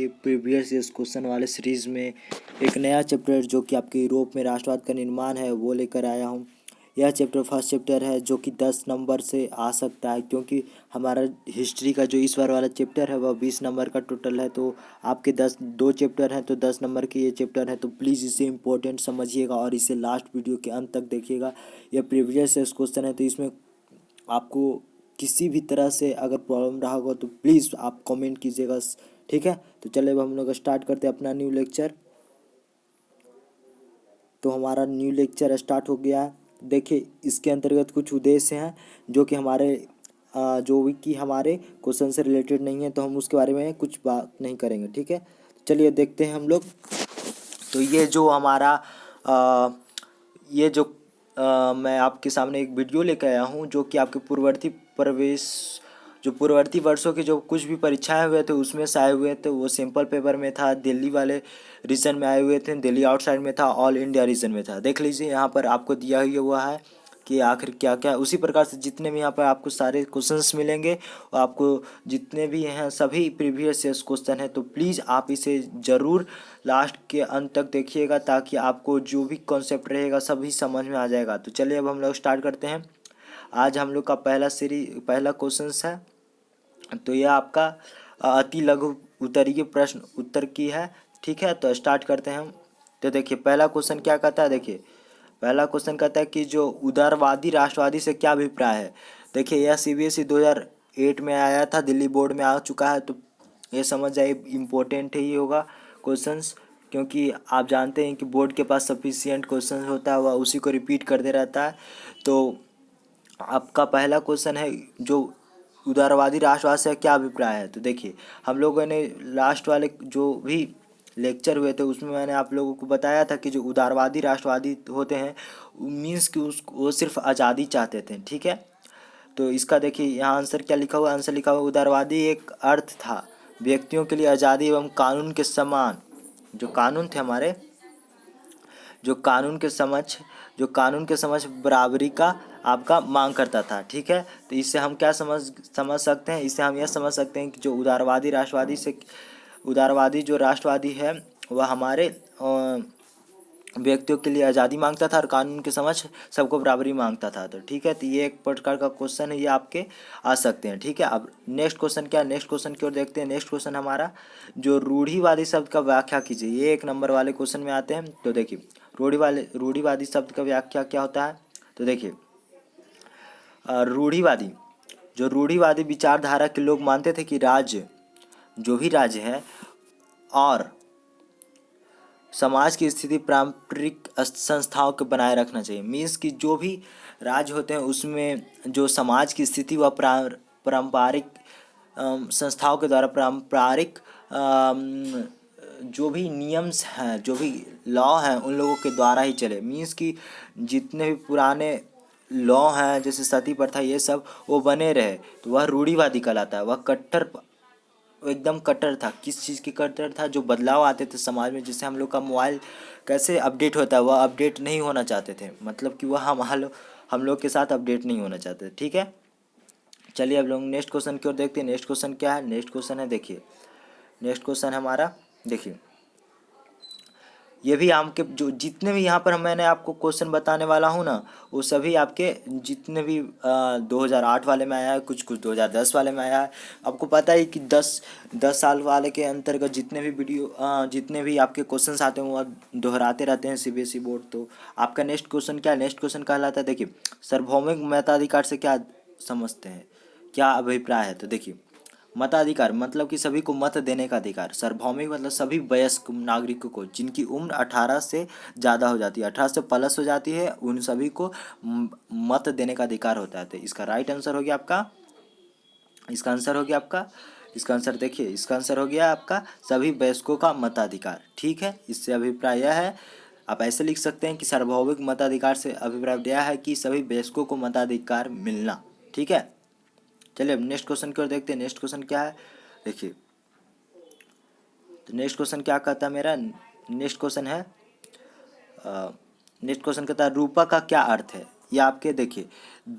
ये previous years question वाले series में एक नया चैप्टर जो कि आपके यूरोप में राष्ट्रवाद का निर्माण है वो लेकर आया हूँ। यह चैप्टर फर्स्ट चैप्टर है जो कि 10 नंबर से आ सकता है, क्योंकि हमारा हिस्ट्री का जो इस बार वाला चैप्टर है वह 20 नंबर का टोटल है। तो आपके 2 चैप्टर हैं तो 10 नंबर के ये चैप्टर है, तो प्लीज़ इसे इम्पोर्टेंट समझिएगा और इसे लास्ट वीडियो के अंत तक देखिएगा। यह प्रीवियस ईयर्स क्वेश्चन है, तो इसमें आपको किसी भी तरह से अगर प्रॉब्लम रहा होगा तो प्लीज़ आप कमेंट कीजिएगा, ठीक है। तो चलिए अब हम लोग स्टार्ट करते हैं अपना न्यू लेक्चर। तो हमारा न्यू लेक्चर स्टार्ट हो गया। देखिए इसके अंतर्गत कुछ उद्देश्य हैं जो कि हमारे क्वेश्चन से रिलेटेड नहीं है, तो हम उसके बारे में कुछ बात नहीं करेंगे, ठीक है। चलिए देखते हैं हम लोग। तो ये जो हमारा ये जो मैं आपके सामने एक वीडियो लेकर आया हूँ जो कि आपके पूर्ववर्ती वर्षों के जो कुछ भी परीक्षाएं हुए थे उसमें से आए हुए थे। वो सिंपल पेपर में था, दिल्ली वाले रीजन में आए हुए थे, दिल्ली आउटसाइड में था, ऑल इंडिया रीजन में था। देख लीजिए यहाँ पर आपको दिया हुआ है कि आखिर क्या क्या। उसी प्रकार से जितने भी यहाँ पर आपको सारे क्वेश्चंस मिलेंगे और आपको जितने भी हैं सभी प्रीवियस ईयर्स क्वेश्चन है, तो प्लीज़ आप इसे ज़रूर लास्ट के अंत तक देखिएगा ताकि आपको जो भी कॉन्सेप्ट रहेगा सभी समझ में आ जाएगा। तो चलिए अब हम लोग स्टार्ट करते हैं। आज हम लोग का पहला क्वेश्चन है, तो यह आपका अति लघु उत्तरीय प्रश्न उत्तर की है, ठीक है। तो स्टार्ट करते हैं हम। तो देखिए पहला क्वेश्चन क्या कहता है। देखिए पहला क्वेश्चन कहता है कि जो उदारवादी राष्ट्रवादी से क्या अभिप्राय है। देखिए यह CBSE 2008 में आया था, दिल्ली बोर्ड में आ चुका है, तो ये समझ जाइए इम्पोर्टेंट ही होगा क्वेश्चंस, क्योंकि आप जानते हैं कि बोर्ड के पास सफिशिएंट क्वेश्चन होता है, वह उसी को रिपीट करते रहता है। तो आपका पहला क्वेश्चन है जो उदारवादी राष्ट्रवाद से क्या अभिप्राय है। तो देखिए हम लोगों ने लास्ट वाले जो भी लेक्चर हुए थे उसमें मैंने आप लोगों को बताया था कि जो उदारवादी राष्ट्रवादी होते हैं मीन्स कि वो सिर्फ आज़ादी चाहते थे, ठीक है। तो इसका देखिए यहाँ आंसर क्या लिखा हुआ। आंसर लिखा हुआ उदारवादी एक अर्थ था व्यक्तियों के लिए आज़ादी एवं कानून के समान, जो कानून थे हमारे, जो कानून के समझ बराबरी का आपका मांग करता था, ठीक है। तो इससे हम क्या समझ सकते हैं। इससे हम यह समझ सकते हैं कि जो उदारवादी जो राष्ट्रवादी है वह हमारे व्यक्तियों के लिए आज़ादी मांगता था और कानून के समझ सबको बराबरी मांगता था। तो ठीक है, तो ये एक प्रकार का क्वेश्चन है, ये आपके आ सकते हैं, ठीक है। अब नेक्स्ट क्वेश्चन क्या है, नेक्स्ट क्वेश्चन की ओर देखते हैं। नेक्स्ट क्वेश्चन हमारा जो रूढ़िवादी शब्द का व्याख्या कीजिए, ये 1 नंबर वाले क्वेश्चन में आते हैं। तो देखिए रूढ़िवादी शब्द का व्याख्या क्या होता है। तो देखिए रूढ़िवादी विचारधारा के लोग मानते थे कि जो भी राज्य है और समाज की स्थिति पारंपरिक संस्थाओं को बनाए रखना चाहिए। मीन्स कि जो भी राज्य होते हैं उसमें जो समाज की स्थिति वह पारंपरिक संस्थाओं के द्वारा पारंपरिक जो भी नियम्स हैं, जो भी लॉ हैं उन लोगों के द्वारा ही चले। मीन्स कि जितने भी पुराने लॉ हैं जैसे सती प्रथा ये सब वो बने रहे, तो वह रूढ़िवादी कहलाता है। वह एकदम कट्टर था। किस चीज़ की कट्टर था, जो बदलाव आते थे समाज में, जैसे हम लोग का मोबाइल कैसे अपडेट होता है वह अपडेट नहीं होना चाहते थे, मतलब कि वह हम लोग के साथ अपडेट नहीं होना चाहते, ठीक है। चलिए अब लोग नेक्स्ट क्वेश्चन की ओर देखते हैं। नेक्स्ट क्वेश्चन क्या है, नेक्स्ट क्वेश्चन है, देखिए नेक्स्ट क्वेश्चन हमारा, देखिए ये भी आपके जो जितने भी यहाँ पर मैंने आपको क्वेश्चन बताने वाला हूँ ना, वो सभी आपके जितने भी 2008 वाले में आया है, कुछ 2010 वाले में आया है। आपको पता है कि 10 साल वाले के अंतर्गत जितने भी आपके क्वेश्चंस आते हैं वो दोहराते रहते हैं CBSE बोर्ड। तो आपका नेक्स्ट क्वेश्चन क्या है, नेक्स्ट क्वेश्चन कहलाता है, देखिए सार्वभौमिक मताधिकार से क्या समझते हैं, क्या अभिप्राय है। तो देखिए मताधिकार मतलब कि सभी को मत देने का अधिकार। सार्वभौमिक मतलब सभी वयस्क नागरिकों को जिनकी उम्र 18 से ज़्यादा हो जाती है, 18 से प्लस हो जाती है, उन सभी को मत देने का अधिकार होता है। तो इसका राइट आंसर हो गया आपका, इसका आंसर हो गया आपका, इसका आंसर देखिए, इसका आंसर हो गया आपका सभी वयस्कों का मताधिकार, ठीक है। इससे अभिप्राय यह है, आप ऐसे लिख सकते हैं कि सार्वभौमिक मताधिकार से अभिप्राय यह है कि सभी वयस्कों को मताधिकार मिलना, ठीक है। चलिए अब नेक्स्ट क्वेश्चन की ओर देखते हैं। नेक्स्ट क्वेश्चन क्या है, देखिए तो नेक्स्ट क्वेश्चन क्या कहता है मेरा, नेक्स्ट क्वेश्चन कहता है रूपा का क्या अर्थ है। ये आपके देखिए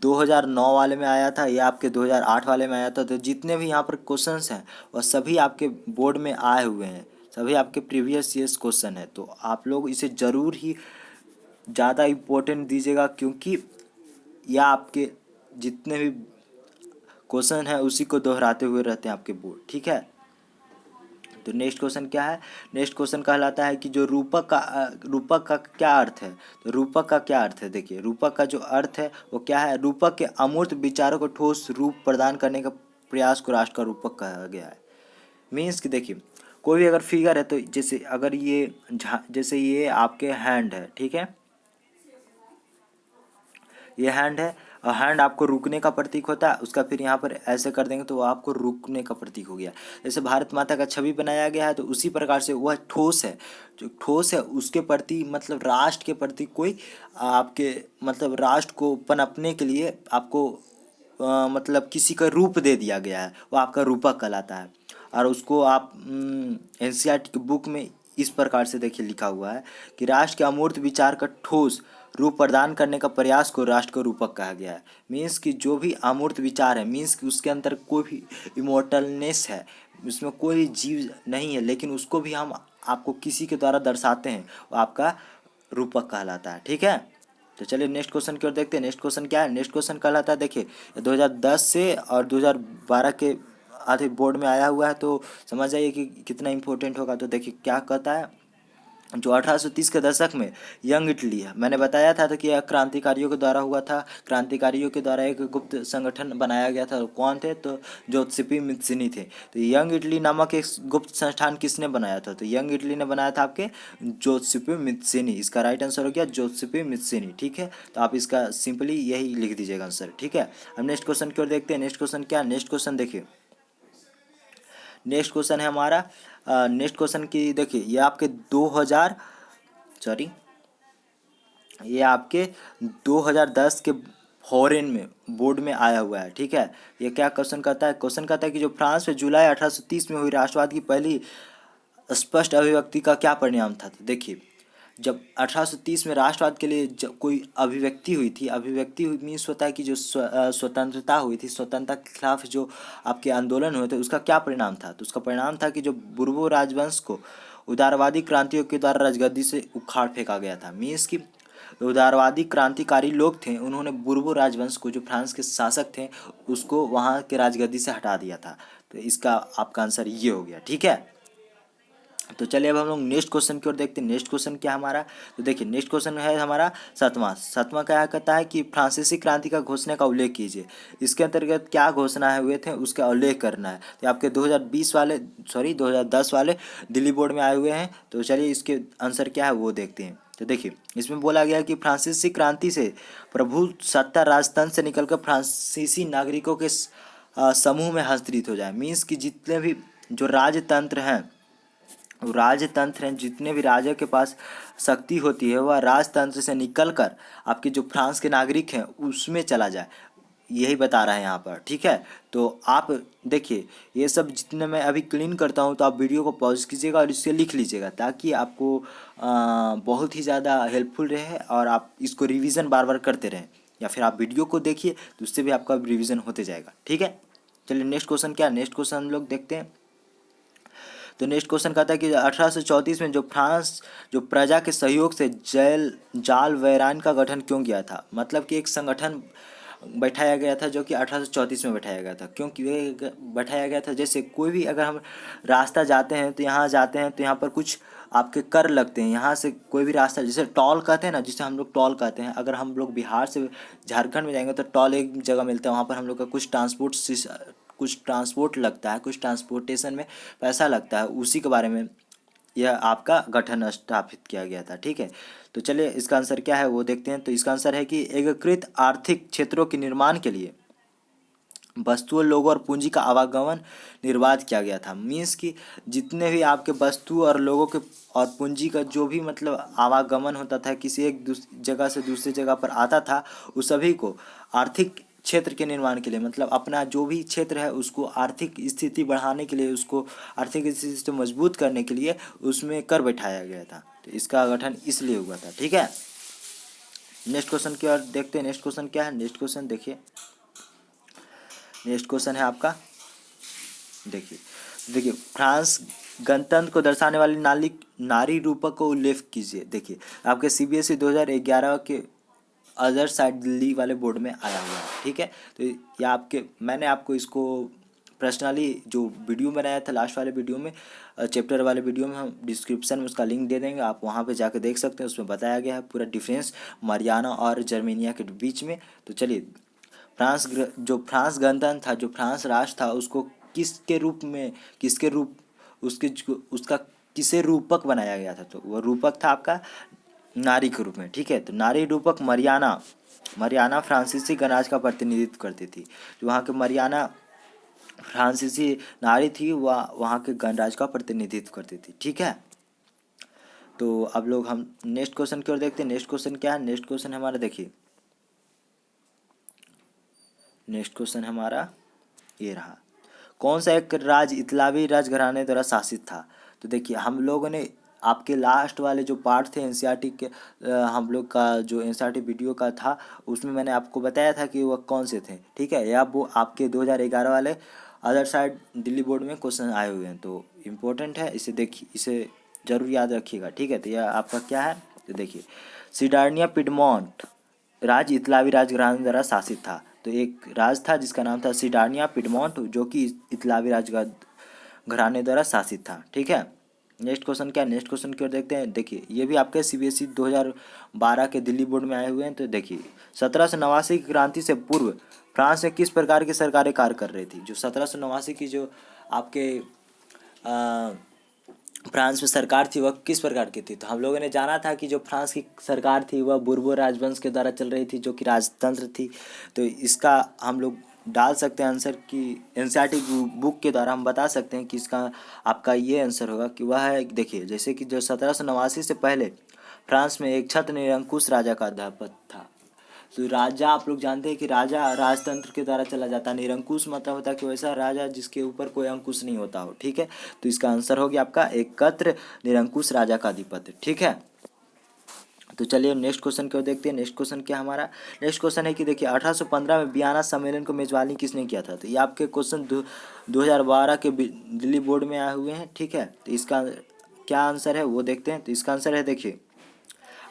2009 वाले में आया था, ये आपके 2008 वाले में आया था। तो जितने भी यहाँ पर क्वेश्चंस हैं वह सभी आपके बोर्ड में आए हुए हैं, सभी आपके प्रीवियस ईयर्स क्वेश्चन है। तो आप लोग इसे ज़रूर ही ज़्यादा इम्पोर्टेंट दीजिएगा, क्योंकि यह आपके जितने भी क्वेश्चन है उसी को दोहराते हुए रहते हैं आपके बोर्ड, ठीक है। तो नेक्स्ट क्वेश्चन क्या है, नेक्स्ट क्वेश्चन कहलाता है कि जो रूपक का क्या अर्थ है। तो रूपक का क्या अर्थ है, देखिए रूपक का जो अर्थ है वो क्या है, रूपक के अमूर्त विचारों को ठोस रूप प्रदान करने का प्रयास को राष्ट्र का रूपक कहा गया है। मीन्स कि देखिए कोई भी अगर फिगर है, तो जैसे अगर ये जैसे ये आपके हैंड है, ठीक है, ये हैंड है और हैंड आपको रुकने का प्रतीक होता है, उसका फिर यहाँ पर ऐसे कर देंगे तो वो आपको रुकने का प्रतीक हो गया। जैसे भारत माता का छवि बनाया गया है, तो उसी प्रकार से वह ठोस है, जो ठोस है उसके प्रति मतलब राष्ट्र के प्रति कोई आपके मतलब राष्ट्र को पनपने के लिए आपको मतलब किसी का रूप दे दिया गया है, वो आपका रूपक कहलाता है। और उसको आप एनसीईआरटी की बुक में इस प्रकार से देखिए लिखा हुआ है कि राष्ट्र के अमूर्त विचार का ठोस रूप प्रदान करने का प्रयास को राष्ट्र का रूपक कहा गया है। मीन्स कि जो भी अमूर्त विचार है, मीन्स कि उसके अंदर कोई भी इमोर्टलनेस है, उसमें कोई भी जीव नहीं है, लेकिन उसको भी हम आपको किसी के द्वारा दर्शाते हैं, वो आपका रूपक कहलाता है, ठीक है। तो चलिए नेक्स्ट क्वेश्चन की ओर देखते हैं। नेक्स्ट क्वेश्चन क्या है, नेक्स्ट क्वेश्चन कहलाता है, देखिए 2010 से और 2012 के आधे बोर्ड में आया हुआ है, तो समझ जाइए कि कितना इंपॉर्टेंट होगा। तो देखिए क्या कहता है, जो 1830 के दशक में यंग इटली है, मैंने बताया था तो कि यह क्रांतिकारियों के द्वारा हुआ था। क्रांतिकारियों के द्वारा एक गुप्त संगठन बनाया गया था, कौन थे, तो जोत्सिपी मित्सिनी थे। तो यंग इटली नामक एक गुप्त संस्थान किसने बनाया था, तो यंग इटली ने बनाया था आपके जोत्सिपी मित्सिनी। इसका राइट आंसर हो गया जोत्सिपी मित्सिनी, ठीक है। तो आप इसका सिंपली यही लिख दीजिएगा आंसर, ठीक है। अब नेक्स्ट क्वेश्चन की ओर देखते हैं। नेक्स्ट क्वेश्चन क्या, नेक्स्ट क्वेश्चन देखिए, नेक्स्ट क्वेश्चन है हमारा नेक्स्ट क्वेश्चन की देखिए, ये आपके 2000 सॉरी ये आपके 2010 के फॉरेन में बोर्ड में आया हुआ है, ठीक है। ये क्या क्वेश्चन कहता है, क्वेश्चन कहता है कि जो फ्रांस में जुलाई 1830 में हुई राष्ट्रवाद की पहली स्पष्ट अभिव्यक्ति का क्या परिणाम था। तो देखिए जब 1830 में राष्ट्रवाद के लिए जब कोई अभिव्यक्ति हुई थी, अभिव्यक्ति हुई मीन्स होता है कि जो स्वतंत्रता हुई थी, स्वतंत्रता के खिलाफ जो आपके आंदोलन हुए थे, उसका क्या परिणाम था। तो उसका परिणाम था कि जो बुर्बो राजवंश को उदारवादी क्रांतियों के द्वारा राजगद्दी से उखाड़ फेंका गया था। मीन्स कि उदारवादी क्रांतिकारी लोग थे, उन्होंने बुर्बो राजवंश को, जो फ्रांस के शासक थे, उसको वहाँ के राजगद्दी से हटा दिया था। तो इसका आपका आंसर ये हो गया, ठीक है। तो चलिए अब हम लोग नेक्स्ट क्वेश्चन की ओर देखते हैं। नेक्स्ट क्वेश्चन क्या हमारा, तो देखिए नेक्स्ट क्वेश्चन है हमारा सातवां क्या कहता है कि फ्रांसीसी क्रांति का घोषणा का उल्लेख कीजिए। इसके अंतर्गत क्या घोषणा हुए थे उसका उल्लेख करना है। तो आपके 2010 वाले दिल्ली बोर्ड में आए हुए हैं। तो चलिए इसके आंसर क्या है वो देखते हैं। तो देखिए इसमें बोला गया कि फ्रांसीसी क्रांति से प्रभु सत्ता राजतंत्र से निकलकर फ्रांसीसी नागरिकों के समूह में हस्तांतरित हो जाए। मीन्स कि जितने भी जो राजतंत्र हैं, राजतंत्र हैं, जितने भी राजा के पास शक्ति होती है, वह राजतंत्र से निकलकर आपके जो फ्रांस के नागरिक हैं उसमें चला जाए, यही बता रहे हैं यहाँ पर, ठीक है। तो आप देखिए ये सब जितने मैं अभी क्लीन करता हूँ, तो आप वीडियो को पॉज कीजिएगा और इससे लिख लीजिएगा, ताकि आपको बहुत ही ज़्यादा हेल्पफुल रहे और आप इसको रिवीजन बार बार करते रहें, या फिर आप वीडियो को देखिए तो उससे भी आपका रिवीजन होते जाएगा, ठीक है। चलिए नेक्स्ट क्वेश्चन क्या है, नेक्स्ट क्वेश्चन हम लोग देखते हैं। तो नेक्स्ट क्वेश्चन कहता है कि 1834 में जो फ्रांस जो प्रजा के सहयोग से जाल वैरान का गठन क्यों किया था। मतलब कि एक संगठन बैठाया गया था जो कि 1834 में बैठाया गया था। क्योंकि वे बैठाया गया था, जैसे कोई भी अगर हम रास्ता जाते हैं तो यहाँ जाते हैं तो यहाँ पर कुछ आपके कर लगते हैं। यहाँ से कोई भी रास्ता, जैसे टॉल कहते हैं ना, जिसे हम लोग टॉल कहते हैं, अगर हम लोग बिहार से झारखंड में जाएंगे तो टॉल एक जगह मिलता है, वहाँ पर हम लोग का कुछ ट्रांसपोर्ट लगता है, कुछ ट्रांसपोर्टेशन में पैसा लगता है, उसी के बारे में यह आपका गठन स्थापित किया गया था, ठीक है। तो चलिए इसका आंसर क्या है वो देखते हैं। तो इसका आंसर है कि एकीकृत आर्थिक क्षेत्रों के निर्माण के लिए वस्तुओं, लोगों और पूंजी का आवागमन निर्बाध किया गया था। मीन्स कि जितने भी आपके वस्तु और लोगों के और पूंजी का जो भी मतलब आवागमन होता था, किसी एक जगह से दूसरी जगह पर आता था, उस सभी को आर्थिक क्षेत्र के निर्माण के लिए, मतलब अपना जो भी क्षेत्र है उसको आर्थिक स्थिति बढ़ाने के लिए, उसको आर्थिक स्थिति से मजबूत करने के लिए उसमें कर बैठाया गया था। तो इसका गठन इसलिए हुआ था, ठीक है। नेक्स्ट क्वेश्चन की ओर देखते हैं। नेक्स्ट क्वेश्चन क्या है? नेक्स्ट क्वेश्चन देखिए, नेक्स्ट क्वेश्चन है आपका, देखिए देखिए, फ्रांस गणतंत्र को दर्शाने वाली नारी रूपक को उल्लेख कीजिए। देखिए आपके सीबीएसई 2011 के अदर साइड दिल्ली वाले बोर्ड में आया हुआ है, ठीक है। तो ये आपके, मैंने आपको इसको पर्सनली जो वीडियो बनाया था लास्ट वाले वीडियो में, चैप्टर वाले वीडियो में, हम डिस्क्रिप्शन में उसका लिंक दे देंगे, आप वहाँ पे जाकर देख सकते हैं। उसमें बताया गया है पूरा डिफरेंस मारियाना और जर्मेनिया के बीच में। तो चलिए, जो फ्रांस गणतंत्र था, जो फ्रांस राष्ट्र था, उसको किसके रूप में, किसके रूप, उसका किसे रूपक बनाया गया था? तो वह रूपक था आपका नारी के रूप में, ठीक है। तो नारी रूपक मरियाना फ्रांसीसी गणराज्य का प्रतिनिधित्व करती थी। जो वहाँ के मरियाना फ्रांसीसी नारी थी, वह वहाँ के गणराज्य का प्रतिनिधित्व करती थी, ठीक है। तो अब लोग हम नेक्स्ट क्वेश्चन की ओर देखते हैं। नेक्स्ट क्वेश्चन क्या है? नेक्स्ट क्वेश्चन हमारा देखिए, नेक्स्ट क्वेश्चन हमारा ये रहा, कौन सा एक राज्य इतालवी राजघराने द्वारा शासित था? तो देखिए, हम लोगों ने आपके लास्ट वाले जो पार्ट थे एनसीईआरटी के, हम लोग का जो एनसीईआरटी वीडियो का था, उसमें मैंने आपको बताया था कि वह कौन से थे, ठीक है। या वो आपके 2011 वाले अदर साइड दिल्ली बोर्ड में क्वेश्चन आए हुए हैं, तो इम्पोर्टेंट है, इसे देखिए, इसे ज़रूर याद रखिएगा, ठीक है। तो यह आपका क्या है? तो देखिए, सिडार्निया पिडमोंट राज्य इतालवी राजघराने द्वारा शासित था। तो एक राज था जिसका नाम था सिडार्निया पिडमोंट, जो कि इतालवी राजघराने द्वारा शासित था, ठीक है। नेक्स्ट क्वेश्चन क्या है? नेक्स्ट क्वेश्चन की ओर देखते हैं। देखिए, ये भी आपके सीबीएसई 2012 के दिल्ली बोर्ड में आए हुए हैं। तो देखिए, 1789 की क्रांति से पूर्व फ्रांस में किस प्रकार की सरकारें कार्य कर रही थी? जो 1789 की जो आपके फ्रांस में सरकार थी, वह किस प्रकार की थी? तो हम लोगों ने जाना था कि जो फ्रांस की सरकार थी वह बुर्बो राजवंश के द्वारा चल रही थी, जो कि राजतंत्र थी। तो इसका हम लोग डाल सकते हैं आंसर कि एनसीईआरटी बुक के द्वारा हम बता सकते हैं कि इसका आपका ये आंसर होगा कि वह है, देखिए, जैसे कि जो 1789 से पहले फ्रांस में एक छत्र निरंकुश राजा का आधिपत्य था। तो राजा, आप लोग जानते हैं कि राजा राजतंत्र के द्वारा चला जाता है। निरंकुश मतलब होता है कि वैसा राजा जिसके ऊपर कोई अंकुश नहीं होता हो, ठीक है। तो इसका आंसर हो गया आपका एकत्र निरंकुश राजा का अधिपत्य, ठीक है। तो चलिए नेक्स्ट क्वेश्चन को देखते हैं। नेक्स्ट क्वेश्चन क्या हमारा? नेक्स्ट क्वेश्चन है कि देखिए, 1815 में वियना सम्मेलन को मेजबानी किसने किया था? तो ये आपके क्वेश्चन 2012 के दिल्ली बोर्ड में आए हुए हैं, ठीक है। तो इसका क्या आंसर है वो देखते हैं। तो इसका आंसर है, देखिए,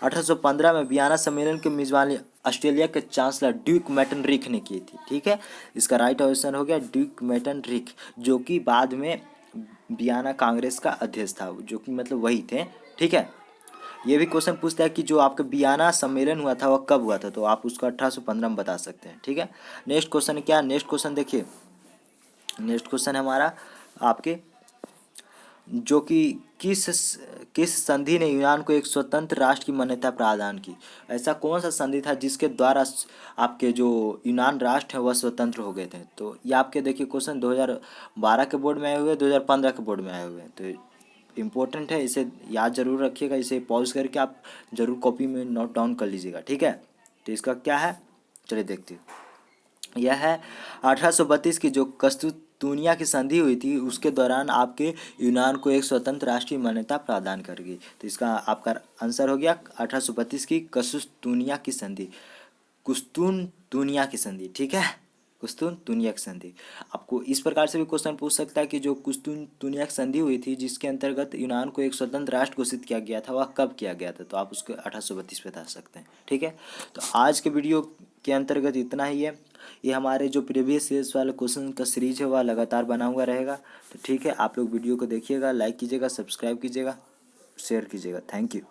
1815 में वियना सम्मेलन की मेजबानी ऑस्ट्रेलिया के चांसलर ड्यूक मैटनरिक ने की थी, ठीक है। इसका राइट ऑप्शन हो गया ड्यूक मैटनरिक, जो कि बाद में वियना कांग्रेस का अध्यक्ष था, जो कि मतलब वही थे, ठीक है। ये भी क्वेश्चन पूछता है कि जो आपका वियना सम्मेलन हुआ था वह कब हुआ था? तो आप उसको 1815 में बता सकते हैं, ठीक है। नेक्स्ट क्वेश्चन क्या? नेक्स्ट क्वेश्चन देखिए, नेक्स्ट क्वेश्चन हमारा आपके, जो कि किस संधि ने यूनान को एक स्वतंत्र राष्ट्र की मान्यता प्रदान की? ऐसा कौन सा संधि था जिसके द्वारा आपके जो यूनान राष्ट्र है वह स्वतंत्र हो गए थे? तो ये आपके देखिए क्वेश्चन 2012 के बोर्ड में आए हुए, 2015 के बोर्ड में आए हुए हैं। तो इम्पोर्टेंट है, इसे याद जरूर रखिएगा, इसे पॉज करके आप जरूर कॉपी में नोट डाउन कर लीजिएगा, ठीक है। तो इसका क्या है? चलिए देखते हैं। यह है 1832 की जो कस्तूनिया की संधि हुई थी, उसके दौरान आपके यूनान को एक स्वतंत्र राष्ट्रीय मान्यता प्रदान कर गई। तो इसका आपका आंसर हो गया 1832 की कस्तूनिया की संधि, कुस्तुनतुनिया की संधि, ठीक है, कुस्तुनतुनिया की संधि। आपको इस प्रकार से भी क्वेश्चन पूछ सकता है कि जो कुस्तुनतुनिया की संधि हुई थी, जिसके अंतर्गत यूनान को एक स्वतंत्र राष्ट्र घोषित किया गया था, वह कब किया गया था? तो आप उसको 1832 बता सकते हैं, ठीक है। तो आज के वीडियो के अंतर्गत इतना ही है। ये हमारे जो प्रीवियस ईयर्स वाले क्वेश्चन का सीरीज है वह लगातार बना हुआ रहेगा। तो ठीक है, आप लोग वीडियो को देखिएगा, लाइक कीजिएगा, सब्सक्राइब कीजिएगा, शेयर कीजिएगा। Thank you.